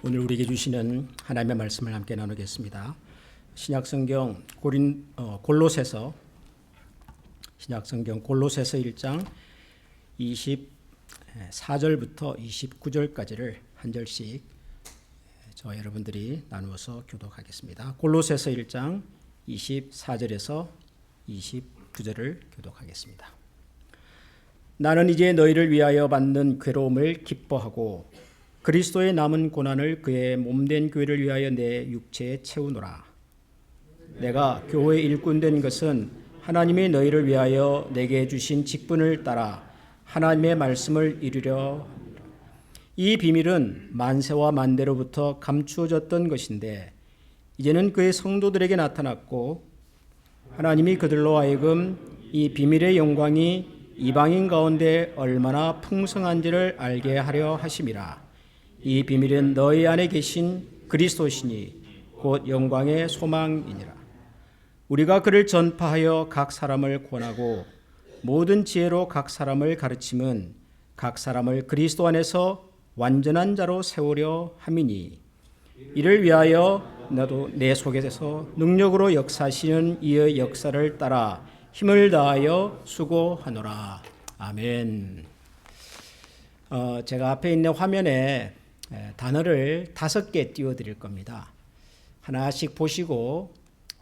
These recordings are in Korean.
오늘 우리에게 주시는 하나님의 말씀을 함께 나누겠습니다. 신약성경 골로새서 1장 24절부터 29절까지를 한 절씩 저와 여러분들이 나누어서 교독하겠습니다. 골로새서 1장 24절에서 29절을 교독하겠습니다. 나는 이제 너희를 위하여 받는 괴로움을 기뻐하고 그리스도의 남은 고난을 그의 몸된 교회를 위하여 내 육체에 채우노라. 내가 교회의 일꾼 된 것은 하나님이 너희를 위하여 내게 주신 직분을 따라 하나님의 말씀을 이루려. 이 비밀은 만세와 만대로부터 감추어졌던 것인데 이제는 그의 성도들에게 나타났고 하나님이 그들로 하여금 이 비밀의 영광이 이방인 가운데 얼마나 풍성한지를 알게 하려 하심이라. 이 비밀은 너희 안에 계신 그리스도시니 곧 영광의 소망이니라. 우리가 그를 전파하여 각 사람을 권하고 모든 지혜로 각 사람을 가르침은 각 사람을 그리스도 안에서 완전한 자로 세우려 함이니 이를 위하여 나도 내 속에서 능력으로 역사하시는 이의 역사를 따라 힘을 다하여 수고하노라. 아멘. 제가 앞에 있는 화면에 단어를 5개 띄워드릴 겁니다. 하나씩 보시고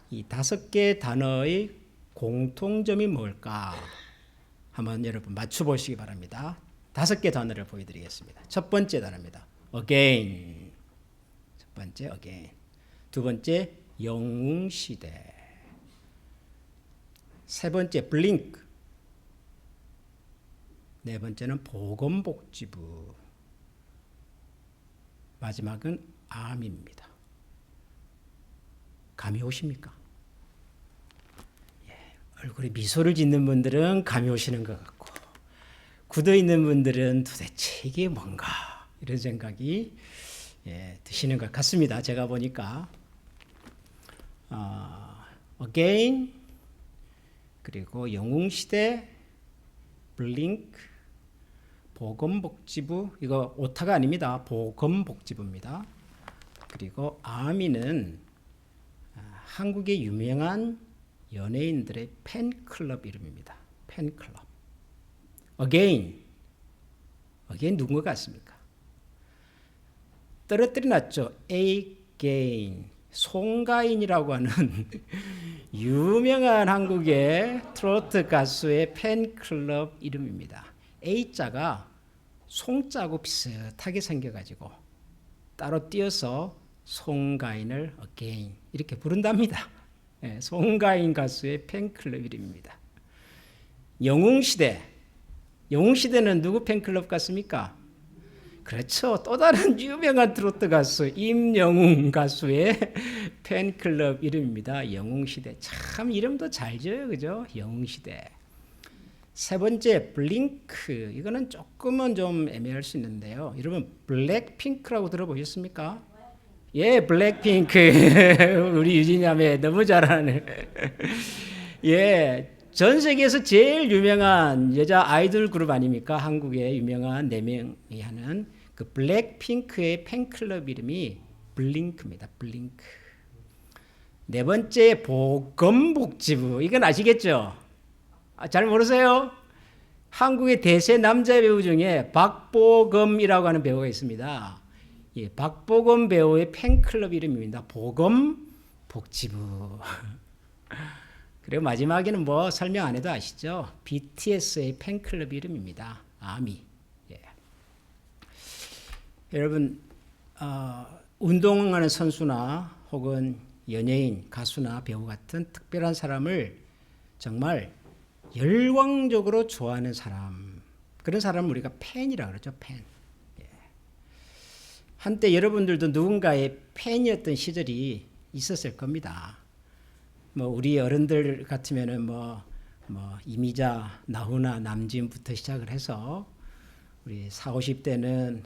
이 5개 단어의 공통점이 뭘까 한번 여러분 맞춰보시기 바랍니다. 5개 단어를 보여드리겠습니다. 첫 번째 단어입니다. again. 첫 번째 again. 두 번째 영웅시대. 세 번째 blink. 네 번째는 보건복지부. 마지막은 암입니다. 감이 오십니까? 얼굴에 미소를 짓는 분들은 감이 오시는 것 같고 굳어 있는 분들은 도대체 이게 뭔가 이런 생각이 드시는 것 같습니다. 제가 보니까 again 그리고 영웅시대 blink 보건복지부, 이거 오타가 아닙니다. 보건복지부입니다. 그리고 아미는 한국의 유명한 연예인들의 팬클럽 이름입니다. 팬클럽. again 누군 것 같습니까? 떨어뜨려 놨죠. again. 송가인이라고 하는 유명한 한국의 트로트 가수의 팬클럽 이름입니다. A자가 송자하고 비슷하게 생겨가지고 따로 띄어서 송가인을 again 이렇게 부른답니다. 송가인 가수의 팬클럽 이름입니다. 영웅시대는 누구 팬클럽 같습니까? 그렇죠. 또 다른 유명한 트로트 가수 임영웅 가수의 팬클럽 이름입니다. 영웅시대. 참 이름도 잘 지어요. 그죠? 영웅시대. 세 번째 블링크. 이거는 조금은 좀 애매할 수 있는데요. 여러분 블랙핑크라고 들어보셨습니까? 예, 블랙핑크. 우리 유진야매 너무 잘하네. 예, 전 세계에서 제일 유명한 여자 아이돌 그룹 아닙니까? 한국의 유명한 4명이 하는 그 블랙핑크의 팬클럽 이름이 블링크입니다. 블링크. 네 번째 보건복지부. 이건 아시겠죠? 잘 모르세요? 한국의 대세 남자 배우 중에 박보검이라고 하는 배우가 있습니다. 예, 박보검 배우의 팬클럽 이름입니다. 보건복지부. 그리고 마지막에는 뭐 설명 안 해도 아시죠? BTS의 팬클럽 이름입니다. 아미. 예. 여러분 운동하는 선수나 혹은 연예인, 가수나 배우 같은 특별한 사람을 정말 열광적으로 좋아하는 사람, 그런 사람을 우리가 팬이라고 그러죠. 팬. 예. 한때 여러분들도 누군가의 팬이었던 시절이 있었을 겁니다. 뭐 우리 어른들 같으면은 뭐 이미자, 나훈아, 남진부터 시작을 해서 우리 40, 50대는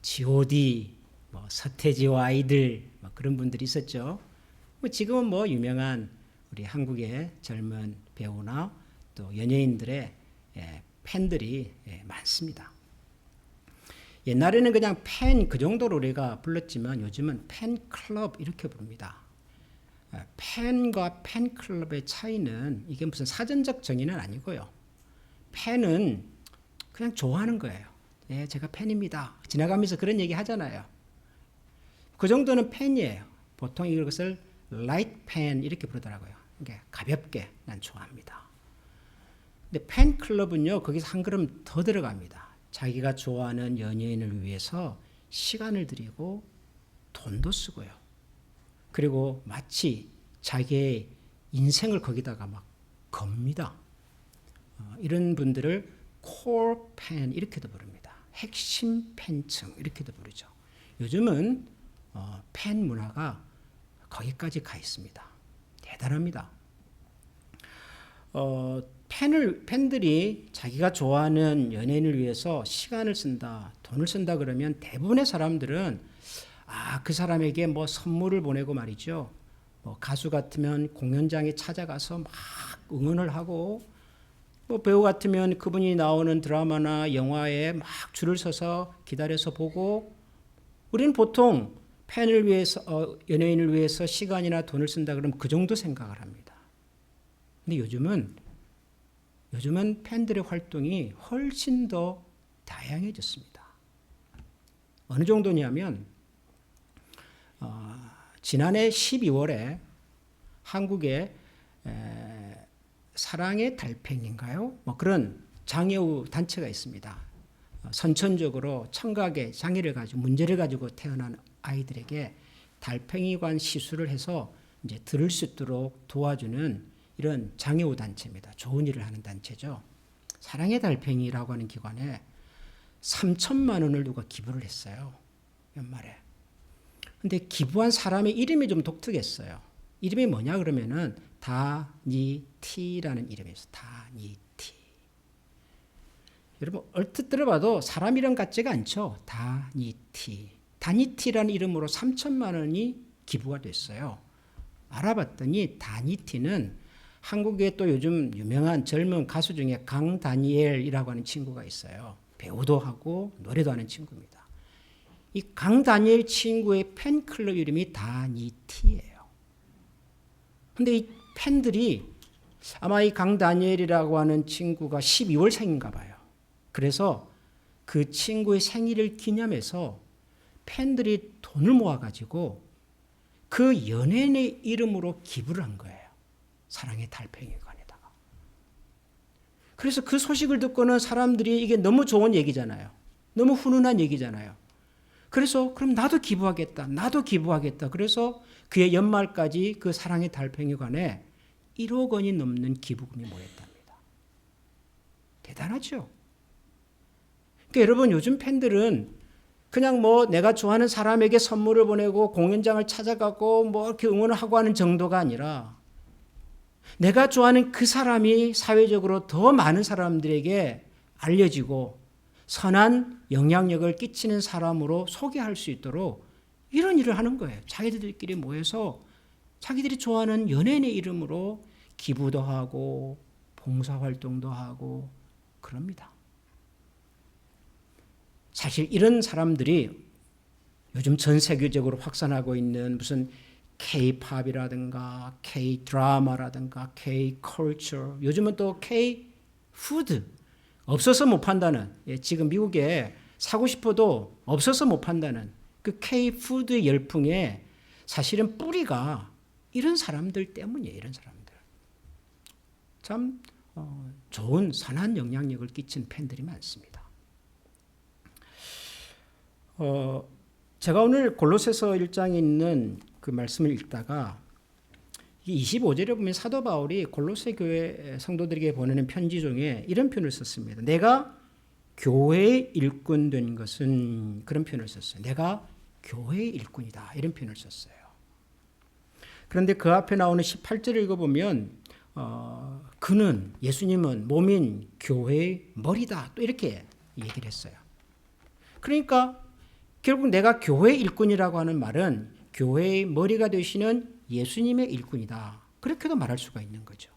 G.O.D, 서태지와 아이들 그런 분들이 있었죠. 지금은 유명한 우리 한국의 젊은 배우나 또 연예인들의 팬들이 많습니다. 옛날에는 그냥 팬 그 정도로 우리가 불렀지만 요즘은 팬클럽 이렇게 부릅니다. 팬과 팬클럽의 차이는 이게 무슨 사전적 정의는 아니고요. 팬은 그냥 좋아하는 거예요. 네, 제가 팬입니다. 지나가면서 그런 얘기 하잖아요. 그 정도는 팬이에요. 보통 이것을 라이트 팬 이렇게 부르더라고요. 그러니까 가볍게 난 좋아합니다. 근데 팬클럽은요, 거기서 한 걸음 더 들어갑니다. 자기가 좋아하는 연예인을 위해서 시간을 들이고 돈도 쓰고요. 그리고 마치 자기의 인생을 거기다가 막 겁니다. 이런 분들을 코어 팬 이렇게도 부릅니다. 핵심 팬층 이렇게도 부르죠. 요즘은 팬 문화가 거기까지 가 있습니다. 대단합니다. 팬들이 자기가 좋아하는 연예인을 위해서 시간을 쓴다, 돈을 쓴다 그러면 대부분의 사람들은 그 사람에게 뭐 선물을 보내고 말이죠. 뭐 가수 같으면 공연장에 찾아가서 막 응원을 하고, 뭐 배우 같으면 그분이 나오는 드라마나 영화에 막 줄을 서서 기다려서 보고, 우리는 보통 팬을 위해서, 연예인을 위해서 시간이나 돈을 쓴다 그러면 그 정도 생각을 합니다. 근데 요즘은 팬들의 활동이 훨씬 더 다양해졌습니다. 어느 정도냐면 지난해 12월에 한국에 사랑의 달팽이인가요? 뭐 그런 장애우 단체가 있습니다. 선천적으로 청각의 장애를 가지고 문제를 가지고 태어난 아이들에게 달팽이관 시술을 해서 이제 들을 수 있도록 도와주는 이런 장애우 단체입니다. 좋은 일을 하는 단체죠. 사랑의 달팽이라고 하는 기관에 3천만 원을 누가 기부를 했어요. 연말에. 근데 기부한 사람의 이름이 좀 독특했어요. 이름이 뭐냐 그러면은 다니티라는 이름이었어요. 다니티. 여러분 얼핏 들어봐도 사람 이름 같지가 않죠. 다니티. 다니티라는 이름으로 3천만 원이 기부가 됐어요. 알아봤더니 다니티는 한국에 또 요즘 유명한 젊은 가수 중에 강다니엘이라고 하는 친구가 있어요. 배우도 하고 노래도 하는 친구입니다. 이 강다니엘 친구의 팬클럽 이름이 다니티예요. 근데 이 팬들이 아마 이 강다니엘이라고 하는 친구가 12월생인가 봐요. 그래서 그 친구의 생일을 기념해서 팬들이 돈을 모아가지고 그 연예인의 이름으로 기부를 한 거예요. 사랑의 달팽이관에다가. 그래서 그 소식을 듣고는 사람들이 이게 너무 좋은 얘기잖아요. 너무 훈훈한 얘기잖아요. 그래서 그럼 나도 기부하겠다. 나도 기부하겠다. 그래서 그의 연말까지 그 사랑의 달팽이관에 1억 원이 넘는 기부금이 모였답니다. 대단하죠? 그러니까 여러분 요즘 팬들은 그냥 뭐 내가 좋아하는 사람에게 선물을 보내고 공연장을 찾아가고 뭐 이렇게 응원을 하고 하는 정도가 아니라 내가 좋아하는 그 사람이 사회적으로 더 많은 사람들에게 알려지고 선한 영향력을 끼치는 사람으로 소개할 수 있도록 이런 일을 하는 거예요. 자기들끼리 모여서 자기들이 좋아하는 연예인의 이름으로 기부도 하고 봉사활동도 하고 그럽니다. 사실 이런 사람들이 요즘 전 세계적으로 확산하고 있는 무슨 K-팝이라든가 K-드라마라든가 K-컬처, 요즘은 또 K-푸드, 없어서 못 판다는, 지금 미국에 사고 싶어도 없어서 못 판다는 그 K-푸드 열풍에 사실은 뿌리가 이런 사람들 때문이에요. 이런 사람들. 참 좋은 선한 영향력을 끼친 팬들이 많습니다. 제가 오늘 골로새서 1장에 있는 그 말씀을 읽다가 25절에 보면 사도 바울이 골로새 교회 성도들에게 보내는 편지 중에 이런 표현을 썼습니다. 내가 교회의 일꾼 된 것은, 그런 표현을 썼어요. 내가 교회의 일꾼이다, 이런 표현을 썼어요. 그런데 그 앞에 나오는 18절을 읽어보면 그는, 예수님은 몸인 교회의 머리다, 또 이렇게 얘기를 했어요. 그러니까 결국 내가 교회의 일꾼이라고 하는 말은 교회의 머리가 되시는 예수님의 일꾼이다, 그렇게도 말할 수가 있는 거죠.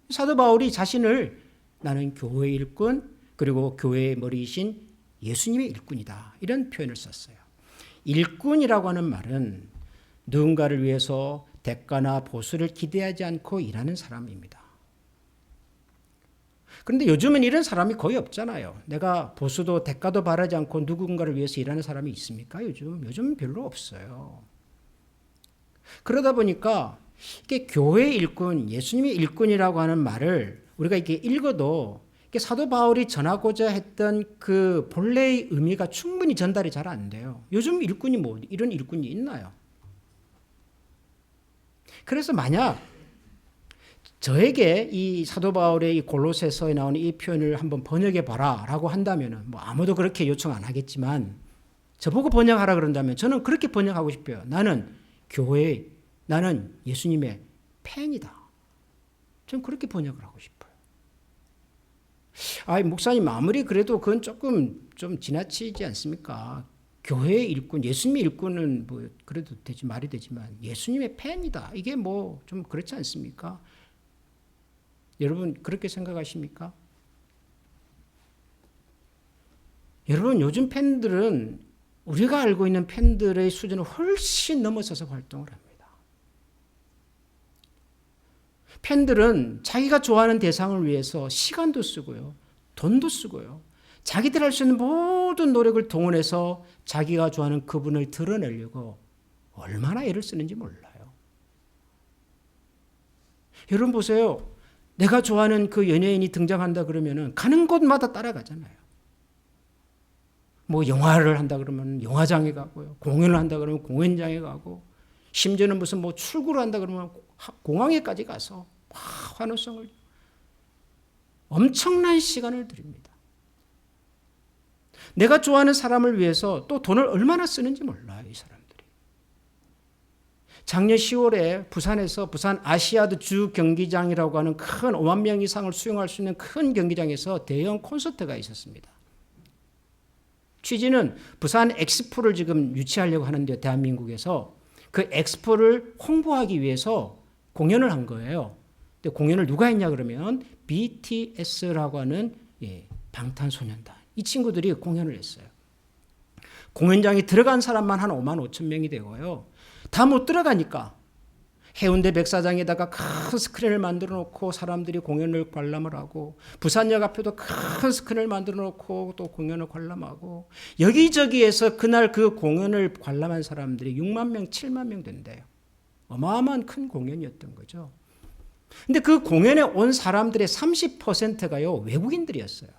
사도 바울이 자신을 나는 교회의 일꾼, 그리고 교회의 머리이신 예수님의 일꾼이다. 이런 표현을 썼어요. 일꾼이라고 하는 말은 누군가를 위해서 대가나 보수를 기대하지 않고 일하는 사람입니다. 그런데 요즘은 이런 사람이 거의 없잖아요. 내가 보수도 대가도 바라지 않고 누군가를 위해서 일하는 사람이 있습니까? 요즘 별로 없어요. 그러다 보니까 이게 교회의 일꾼, 예수님의 일꾼이라고 하는 말을 우리가 이렇게 읽어도 이게 사도 바울이 전하고자 했던 그 본래의 의미가 충분히 전달이 잘 안 돼요. 요즘 일꾼이 뭐 이런 일꾼이 있나요? 그래서 만약 저에게 이 사도 바울의 이 골로새서에 나오는 이 표현을 한번 번역해 봐라라고 한다면은 뭐 아무도 그렇게 요청 안 하겠지만 저보고 번역하라 그런다면 저는 그렇게 번역하고 싶어요. 나는 예수님의 팬이다. 저는 그렇게 번역을 하고 싶어요. 목사님 아무리 그래도 그건 조금 좀 지나치지 않습니까? 교회의 일꾼, 예수님의 일꾼은 뭐 그래도 되지 말이 되지만 예수님의 팬이다. 이게 뭐 좀 그렇지 않습니까? 여러분 그렇게 생각하십니까? 여러분 요즘 팬들은 우리가 알고 있는 팬들의 수준을 훨씬 넘어서서 활동을 합니다. 팬들은 자기가 좋아하는 대상을 위해서 시간도 쓰고요. 돈도 쓰고요. 자기들 할 수 있는 모든 노력을 동원해서 자기가 좋아하는 그분을 드러내려고 얼마나 애를 쓰는지 몰라요. 여러분 보세요. 내가 좋아하는 그 연예인이 등장한다 그러면은 가는 곳마다 따라가잖아요. 뭐 영화를 한다 그러면 영화장에 가고요. 공연을 한다 그러면 공연장에 가고 심지어는 무슨 뭐 출구를 한다 그러면 공항에까지 가서 환호성을 엄청난 시간을 들입니다. 내가 좋아하는 사람을 위해서 또 돈을 얼마나 쓰는지 몰라요, 이 사람들이. 작년 10월에 부산에서 부산 아시아드 주 경기장이라고 하는 큰 5만 명 이상을 수용할 수 있는 큰 경기장에서 대형 콘서트가 있었습니다. 취지는 부산 엑스포를 지금 유치하려고 하는데 대한민국에서 그 엑스포를 홍보하기 위해서 공연을 한 거예요. 근데 공연을 누가 했냐 그러면 BTS라고 하는 방탄소년단. 이 친구들이 공연을 했어요. 공연장에 들어간 사람만 한 5만 5천 명이 되고요. 다 못 들어가니까 해운대 백사장에다가 큰 스크린을 만들어 놓고 사람들이 공연을 관람을 하고 부산역 앞에도 큰 스크린을 만들어 놓고 또 공연을 관람하고 여기저기에서 그날 그 공연을 관람한 사람들이 6만 명, 7만 명 된대요. 어마어마한 큰 공연이었던 거죠. 근데 그 공연에 온 사람들의 30%가요 외국인들이었어요.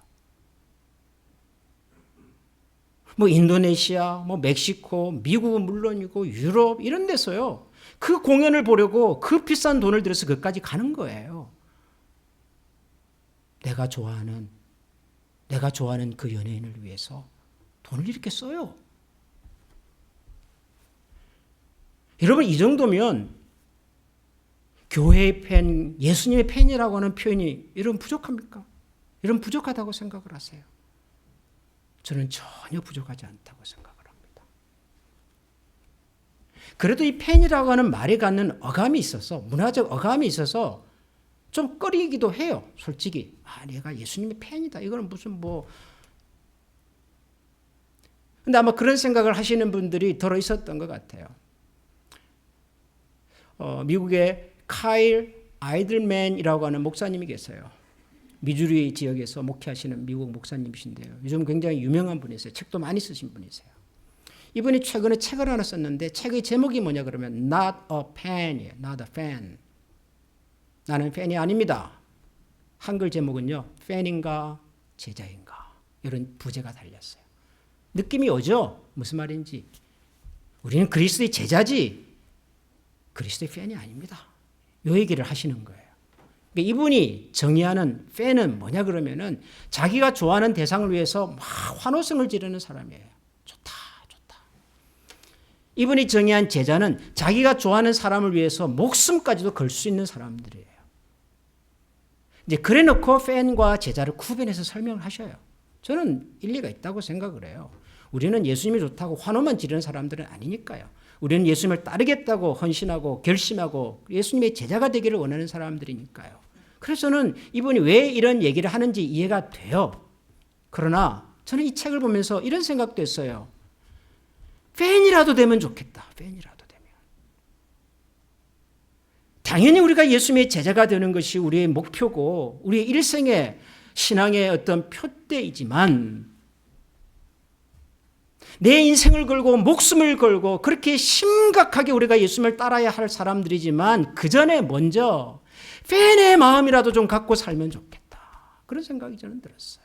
뭐 인도네시아, 뭐 멕시코, 미국은 물론이고 유럽 이런 데서요. 그 공연을 보려고 그 비싼 돈을 들여서 그까지 가는 거예요. 내가 좋아하는 그 연예인을 위해서 돈을 이렇게 써요. 여러분 이 정도면 교회의 팬, 예수님의 팬이라고 하는 표현이 여러분 부족합니까? 여러분 부족하다고 생각을 하세요? 저는 전혀 부족하지 않다고 생각을 합니다. 그래도 이 팬이라고 하는 말이 갖는 어감이 있어서 문화적 어감이 있어서 좀 꺼리기도 해요. 솔직히 내가 예수님의 팬이다. 이거는 무슨 근데 아마 그런 생각을 하시는 분들이 들어 있었던 것 같아요. 미국의 카일 아이들맨이라고 하는 목사님이 계세요. 미주리 지역에서 목회하시는 미국 목사님이신데요. 요즘 굉장히 유명한 분이세요. 책도 많이 쓰신 분이세요. 이분이 최근에 책을 하나 썼는데 책의 제목이 뭐냐 그러면 Not a fan이에요. Not a fan. 나는 팬이 아닙니다. 한글 제목은요. 팬인가 제자인가 이런 부제가 달렸어요. 느낌이 오죠? 무슨 말인지. 우리는 그리스도의 제자지 그리스도의 팬이 아닙니다. 이 얘기를 하시는 거예요. 이분이 정의하는 팬은 뭐냐 그러면은 자기가 좋아하는 대상을 위해서 막 환호성을 지르는 사람이에요. 좋다. 이분이 정의한 제자는 자기가 좋아하는 사람을 위해서 목숨까지도 걸 수 있는 사람들이에요. 이제 그래 놓고 팬과 제자를 구분해서 설명을 하셔요. 저는 일리가 있다고 생각을 해요. 우리는 예수님이 좋다고 환호만 지르는 사람들은 아니니까요. 우리는 예수님을 따르겠다고 헌신하고 결심하고 예수님의 제자가 되기를 원하는 사람들이니까요. 그래서 저는 이분이 왜 이런 얘기를 하는지 이해가 돼요. 그러나 저는 이 책을 보면서 이런 생각도 했어요. 팬이라도 되면 좋겠다. 팬이라도 되면. 당연히 우리가 예수님의 제자가 되는 것이 우리의 목표고 우리의 일생의 신앙의 어떤 표대이지만 내 인생을 걸고 목숨을 걸고 그렇게 심각하게 우리가 예수님을 따라야 할 사람들이지만 그 전에 먼저 팬의 마음이라도 좀 갖고 살면 좋겠다. 그런 생각이 저는 들었어요.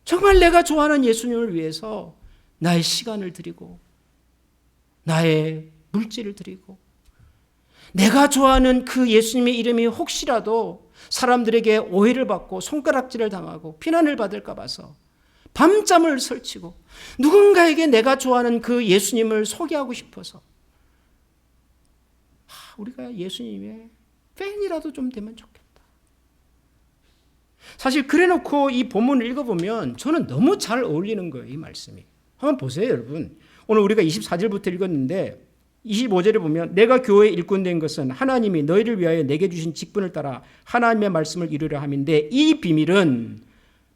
정말 내가 좋아하는 예수님을 위해서 나의 시간을 드리고 나의 물질을 드리고 내가 좋아하는 그 예수님의 이름이 혹시라도 사람들에게 오해를 받고 손가락질을 당하고 비난을 받을까 봐서 밤잠을 설치고 누군가에게 내가 좋아하는 그 예수님을 소개하고 싶어서 우리가 예수님의 팬이라도 좀 되면 좋겠다. 사실 그래놓고 이 본문을 읽어보면 저는 너무 잘 어울리는 거예요. 이 말씀이. 한번 보세요 여러분. 오늘 우리가 24절부터 읽었는데 25절에 보면 내가 교회에 일꾼 된 것은 하나님이 너희를 위하여 내게 주신 직분을 따라 하나님의 말씀을 이루려 함인데 이 비밀은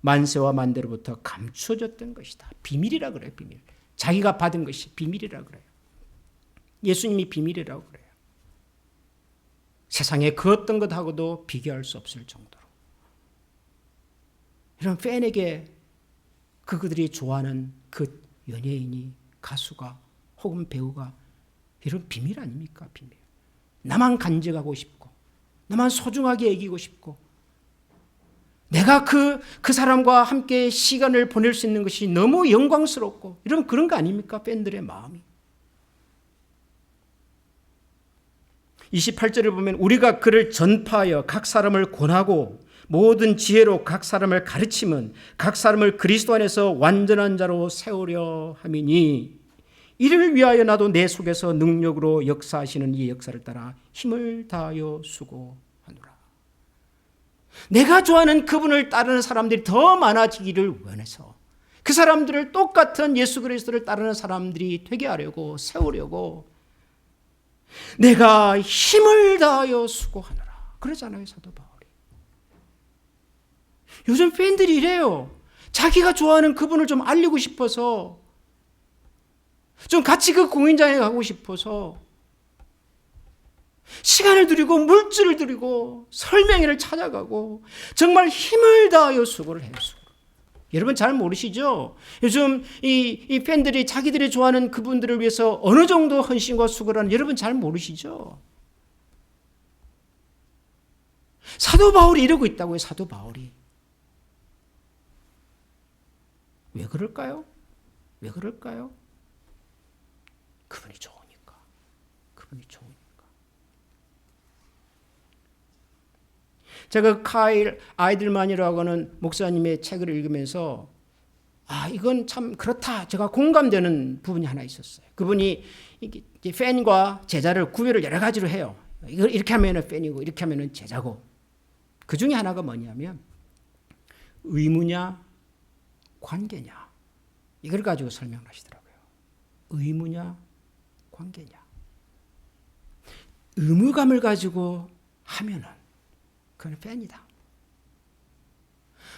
만세와 만대로부터 감추어졌던 것이다. 비밀이라 그래요. 비밀. 자기가 받은 것이 비밀이라 그래요. 예수님이 비밀이라고 그래요. 세상에 그 어떤 것하고도 비교할 수 없을 정도로. 이런 팬에게 그들이 좋아하는 그 연예인이 가수가 혹은 배우가 이런 비밀 아닙니까? 비밀. 나만 간직하고 싶고 나만 소중하게 여기고 싶고 내가 그 사람과 함께 시간을 보낼 수 있는 것이 너무 영광스럽고 이런 그런 거 아닙니까? 팬들의 마음이. 28절을 보면 우리가 그를 전파하여 각 사람을 권하고 모든 지혜로 각 사람을 가르치면 각 사람을 그리스도 안에서 완전한 자로 세우려 함이니 이를 위하여 나도 내 속에서 능력으로 역사하시는 이 역사를 따라 힘을 다하여 수고하노라. 내가 좋아하는 그분을 따르는 사람들이 더 많아지기를 원해서 그 사람들을 똑같은 예수 그리스도를 따르는 사람들이 되게 하려고 세우려고 내가 힘을 다하여 수고하노라. 그러잖아요 사도 바울이. 요즘 팬들이 이래요. 자기가 좋아하는 그분을 좀 알리고 싶어서 좀 같이 그 공연장에 가고 싶어서 시간을 들이고 물질을 들이고 설명회를 찾아가고 정말 힘을 다하여 수고를 해요. 여러분 잘 모르시죠? 요즘 이 팬들이 자기들이 좋아하는 그분들을 위해서 어느 정도 헌신과 수고를 하는 여러분 잘 모르시죠? 사도 바울이 이러고 있다고요. 사도 바울이. 왜 그럴까요? 왜 그럴까요? 그분이 좋으니까. 그분이 좋으니까. 제가 카일 아이들만이라고 하는 목사님의 책을 읽으면서 이건 참 그렇다. 제가 공감되는 부분이 하나 있었어요. 그분이 팬과 제자를 구별을 여러 가지로 해요. 이렇게 하면 팬이고 이렇게 하면 제자고. 그 중에 하나가 뭐냐면 의무냐 관계냐. 이걸 가지고 설명을 하시더라고요. 의무냐 관계냐. 의무감을 가지고 하면은 그건 팬이다.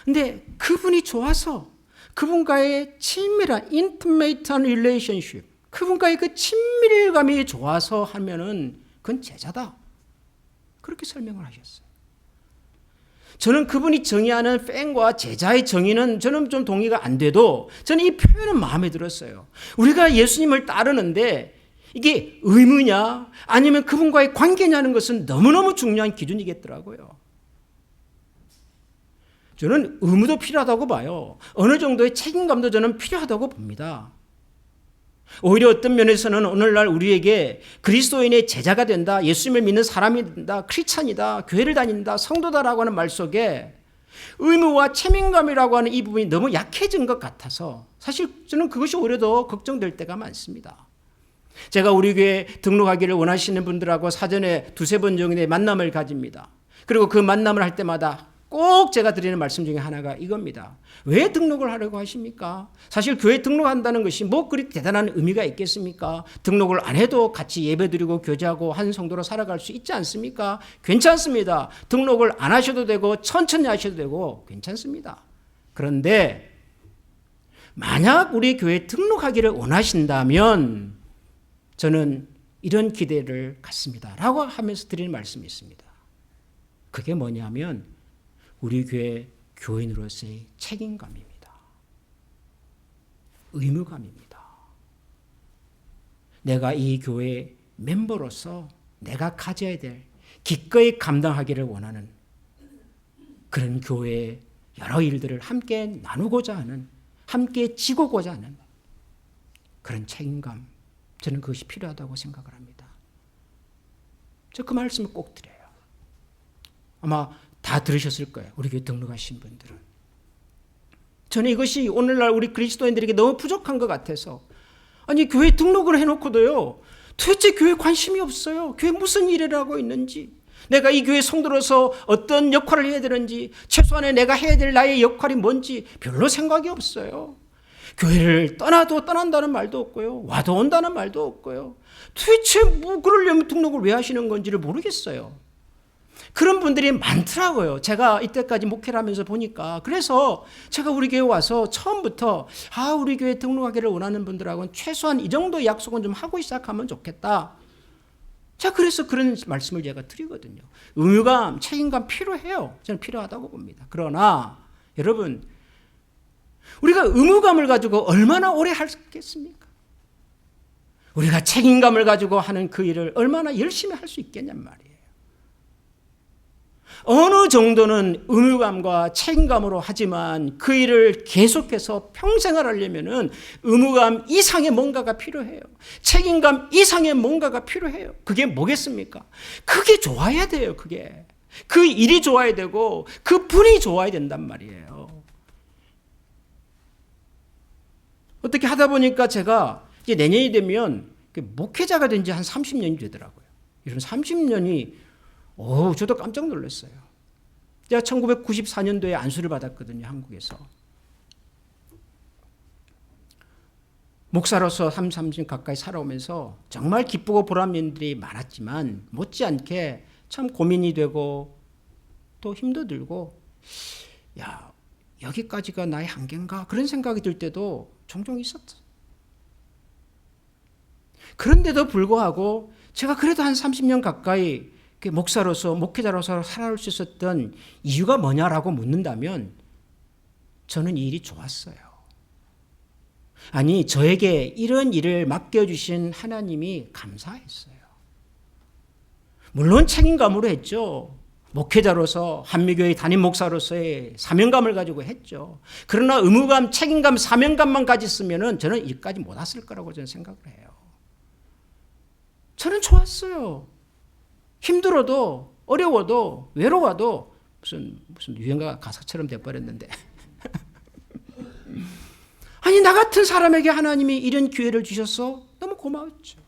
근데 그분이 좋아서 그분과의 친밀한 intimate한 relationship, 그분과의 그 친밀감이 좋아서 하면은 그건 제자다. 그렇게 설명을 하셨어요. 저는 그분이 정의하는 팬과 제자의 정의는 저는 좀 동의가 안 돼도 저는 이 표현은 마음에 들었어요. 우리가 예수님을 따르는데 이게 의무냐 아니면 그분과의 관계냐는 것은 너무너무 중요한 기준이겠더라고요. 저는 의무도 필요하다고 봐요. 어느 정도의 책임감도 저는 필요하다고 봅니다. 오히려 어떤 면에서는 오늘날 우리에게 그리스도인의 제자가 된다, 예수님을 믿는 사람이 된다, 크리스찬이다, 교회를 다닌다, 성도다라고 하는 말 속에 의무와 책임감이라고 하는 이 부분이 너무 약해진 것 같아서 사실 저는 그것이 오히려 더 걱정될 때가 많습니다. 제가 우리 교회에 등록하기를 원하시는 분들하고 사전에 두세 번 정도의 만남을 가집니다. 그리고 그 만남을 할 때마다 꼭 제가 드리는 말씀 중에 하나가 이겁니다. 왜 등록을 하려고 하십니까? 사실 교회 등록한다는 것이 뭐 그리 대단한 의미가 있겠습니까? 등록을 안 해도 같이 예배드리고 교제하고 한 성도로 살아갈 수 있지 않습니까? 괜찮습니다. 등록을 안 하셔도 되고 천천히 하셔도 되고 괜찮습니다. 그런데 만약 우리 교회에 등록하기를 원하신다면 저는 이런 기대를 갖습니다. 라고 하면서 드리는 말씀이 있습니다. 그게 뭐냐면 우리 교회 교인으로서의 책임감입니다. 의무감입니다. 내가 이 교회 멤버로서 내가 가져야 될 기꺼이 감당하기를 원하는 그런 교회의 여러 일들을 함께 나누고자 하는, 함께 지고고자 하는 그런 책임감, 저는 그것이 필요하다고 생각을 합니다. 저 그 말씀을 꼭 드려요. 아마 다 들으셨을 거예요. 우리 교회 등록하신 분들은. 저는 이것이 오늘날 우리 그리스도인들에게 너무 부족한 것 같아서, 아니 교회 등록을 해놓고도요 도대체 교회에 관심이 없어요. 교회 무슨 일을 하고 있는지, 내가 이 교회 성도로서 어떤 역할을 해야 되는지, 최소한의 내가 해야 될 나의 역할이 뭔지 별로 생각이 없어요. 교회를 떠나도 떠난다는 말도 없고요, 와도 온다는 말도 없고요. 도대체 뭐 그러려면 등록을 왜 하시는 건지를 모르겠어요. 그런 분들이 많더라고요. 제가 이때까지 목회를 하면서 보니까. 그래서 제가 우리 교회 와서 처음부터 우리 교회 등록하기를 원하는 분들하고는 최소한 이 정도 약속은 좀 하고 시작하면 좋겠다. 자, 그래서 그런 말씀을 제가 드리거든요. 의무감, 책임감 필요해요. 저는 필요하다고 봅니다. 그러나 여러분, 우리가 의무감을 가지고 얼마나 오래 하겠습니까? 우리가 책임감을 가지고 하는 그 일을 얼마나 열심히 할 수 있겠냔 말이에요. 어느 정도는 의무감과 책임감으로 하지만 그 일을 계속해서 평생을 하려면은 의무감 이상의 뭔가가 필요해요. 책임감 이상의 뭔가가 필요해요. 그게 뭐겠습니까? 그게 좋아야 돼요. 그게. 그 일이 좋아야 되고 그 분이 좋아야 된단 말이에요. 어떻게 하다 보니까 제가 이제 내년이 되면 목회자가 된 지 한 30년이 되더라고요. 이런 30년이 저도 깜짝 놀랐어요. 제가 1994년도에 안수를 받았거든요, 한국에서. 목사로서 30년 가까이 살아오면서 정말 기쁘고 보람 있는 일이 많았지만 못지않게 참 고민이 되고 또 힘도 들고, 여기까지가 나의 한계인가? 그런 생각이 들 때도 종종 있었죠. 그런데도 불구하고 제가 그래도 한 30년 가까이 목사로서, 목회자로서 살아올 수 있었던 이유가 뭐냐라고 묻는다면 저는 이 일이 좋았어요. 아니, 저에게 이런 일을 맡겨주신 하나님이 감사했어요. 물론 책임감으로 했죠. 목회자로서, 한미교회 담임 목사로서의 사명감을 가지고 했죠. 그러나 의무감, 책임감, 사명감만 가졌으면 저는 일까지 못 왔을 거라고 저는 생각을 해요. 저는 좋았어요. 힘들어도, 어려워도, 외로워도, 무슨 유행가 가사처럼 돼버렸는데. 아니, 나 같은 사람에게 하나님이 이런 기회를 주셔서 너무 고마웠죠.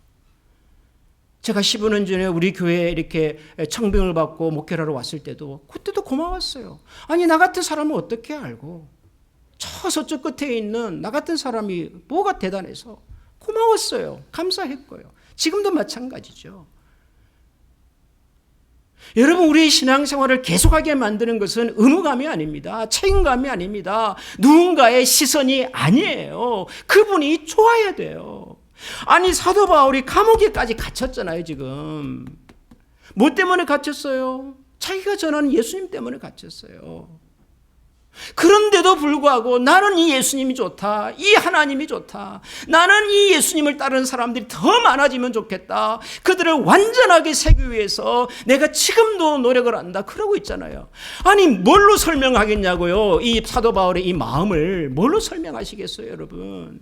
제가 15년 전에 우리 교회에 이렇게 청빙을 받고 목회를 하러 왔을 때도, 그때도 고마웠어요. 아니, 나 같은 사람은 어떻게 알고, 저 서쪽 끝에 있는 나 같은 사람이 뭐가 대단해서 고마웠어요. 감사했고요. 지금도 마찬가지죠. 여러분, 우리 신앙생활을 계속하게 만드는 것은 의무감이 아닙니다. 책임감이 아닙니다. 누군가의 시선이 아니에요. 그분이 좋아야 돼요. 아니, 사도 바울이 감옥에까지 갇혔잖아요, 지금. 뭐 때문에 갇혔어요? 자기가 전하는 예수님 때문에 갇혔어요. 그런데도 불구하고 나는 이 예수님이 좋다, 이 하나님이 좋다, 나는 이 예수님을 따르는 사람들이 더 많아지면 좋겠다, 그들을 완전하게 세기 위해서 내가 지금도 노력을 한다, 그러고 있잖아요. 아니, 뭘로 설명하겠냐고요. 이 사도 바울의 이 마음을 뭘로 설명하시겠어요, 여러분?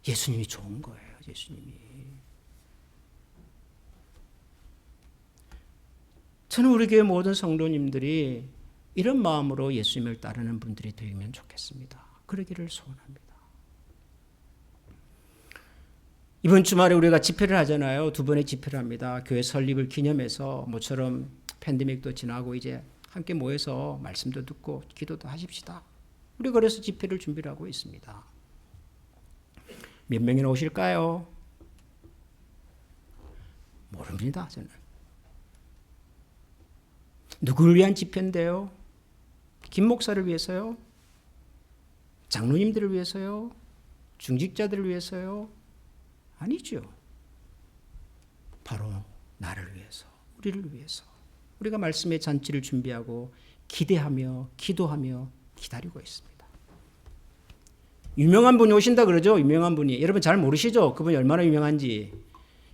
예수님이 좋은 거예요. 예수님이. 저는 우리 교회 모든 성도님들이 이런 마음으로 예수님을 따르는 분들이 되면 좋겠습니다. 그러기를 소원합니다. 이번 주말에 우리가 집회를 하잖아요. 2번의 집회를 합니다. 교회 설립을 기념해서 모처럼 팬데믹도 지나고 이제 함께 모여서 말씀도 듣고 기도도 하십시다. 우리 그래서 집회를 준비를 하고 있습니다. 몇 명이나 오실까요? 모릅니다, 저는. 누구를 위한 집회인데요? 김 목사를 위해서요? 장로님들을 위해서요? 중직자들을 위해서요? 아니죠. 바로 나를 위해서, 우리를 위해서. 우리가 말씀의 잔치를 준비하고 기대하며 기도하며 기다리고 있습니다. 유명한 분이 오신다 그러죠. 유명한 분이. 여러분 잘 모르시죠? 그분이 얼마나 유명한지.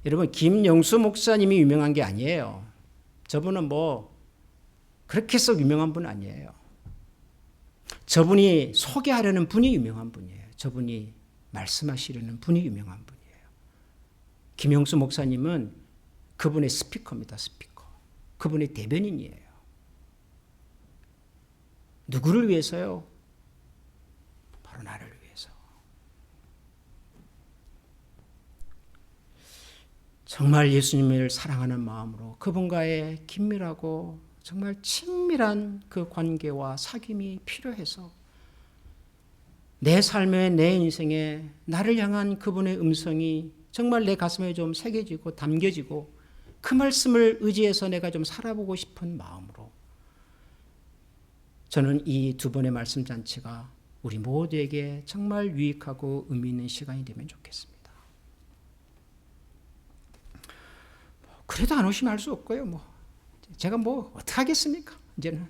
여러분 김영수 목사님이 유명한 게 아니에요. 저분은 뭐 그렇게 썩 유명한 분 아니에요. 저분이 소개하려는 분이 유명한 분이에요. 저분이 말씀하시려는 분이 유명한 분이에요. 김영수 목사님은 그분의 스피커입니다. 스피커. 그분의 대변인이에요. 누구를 위해서요? 바로 나를 위해서. 정말 예수님을 사랑하는 마음으로 그분과의 긴밀하고 정말 친밀한 그 관계와 사귐이 필요해서 내 삶에, 내 인생에 나를 향한 그분의 음성이 정말 내 가슴에 좀 새겨지고 담겨지고 그 말씀을 의지해서 내가 좀 살아보고 싶은 마음으로 저는 이 두 번의 말씀 잔치가 우리 모두에게 정말 유익하고 의미 있는 시간이 되면 좋겠습니다. 그래도 안 오시면 할 수 없고요. 제가 어떻게 하겠습니까? 이제는.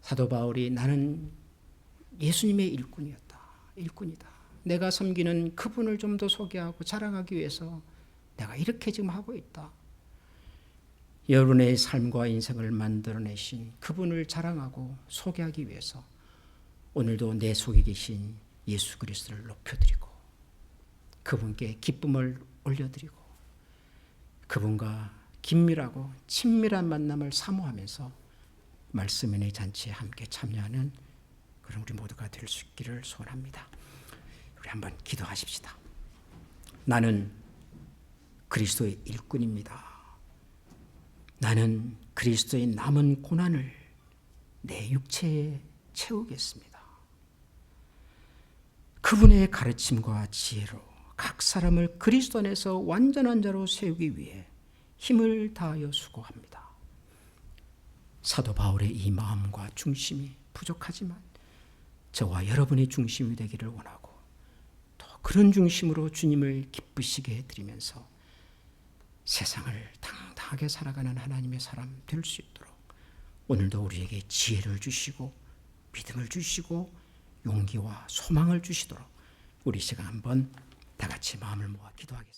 사도 바울이 나는 예수님의 일꾼이었다. 일꾼이다. 내가 섬기는 그분을 좀 더 소개하고 자랑하기 위해서 내가 이렇게 지금 하고 있다. 여러분의 삶과 인생을 만들어내신 그분을 자랑하고 소개하기 위해서 오늘도 내 속에 계신 예수 그리스도를 높여드리고 그분께 기쁨을 올려드리고 그분과 긴밀하고 친밀한 만남을 사모하면서 말씀의 잔치에 함께 참여하는 그런 우리 모두가 될 수 있기를 소원합니다. 우리 한번 기도하십시다. 나는 그리스도의 일꾼입니다. 나는 그리스도의 남은 고난을 내 육체에 채우겠습니다. 그분의 가르침과 지혜로 각 사람을 그리스도 안에서 완전한 자로 세우기 위해 힘을 다하여 수고합니다. 사도 바울의 이 마음과 중심이 부족하지만 저와 여러분의 중심이 되기를 원하고 또 그런 중심으로 주님을 기쁘시게 해드리면서 세상을 당당하게 살아가는 하나님의 사람 될 수 있도록 오늘도 우리에게 지혜를 주시고 믿음을 주시고 용기와 소망을 주시도록 우리 시간 한번 다 같이 마음을 모아 기도하겠습니다.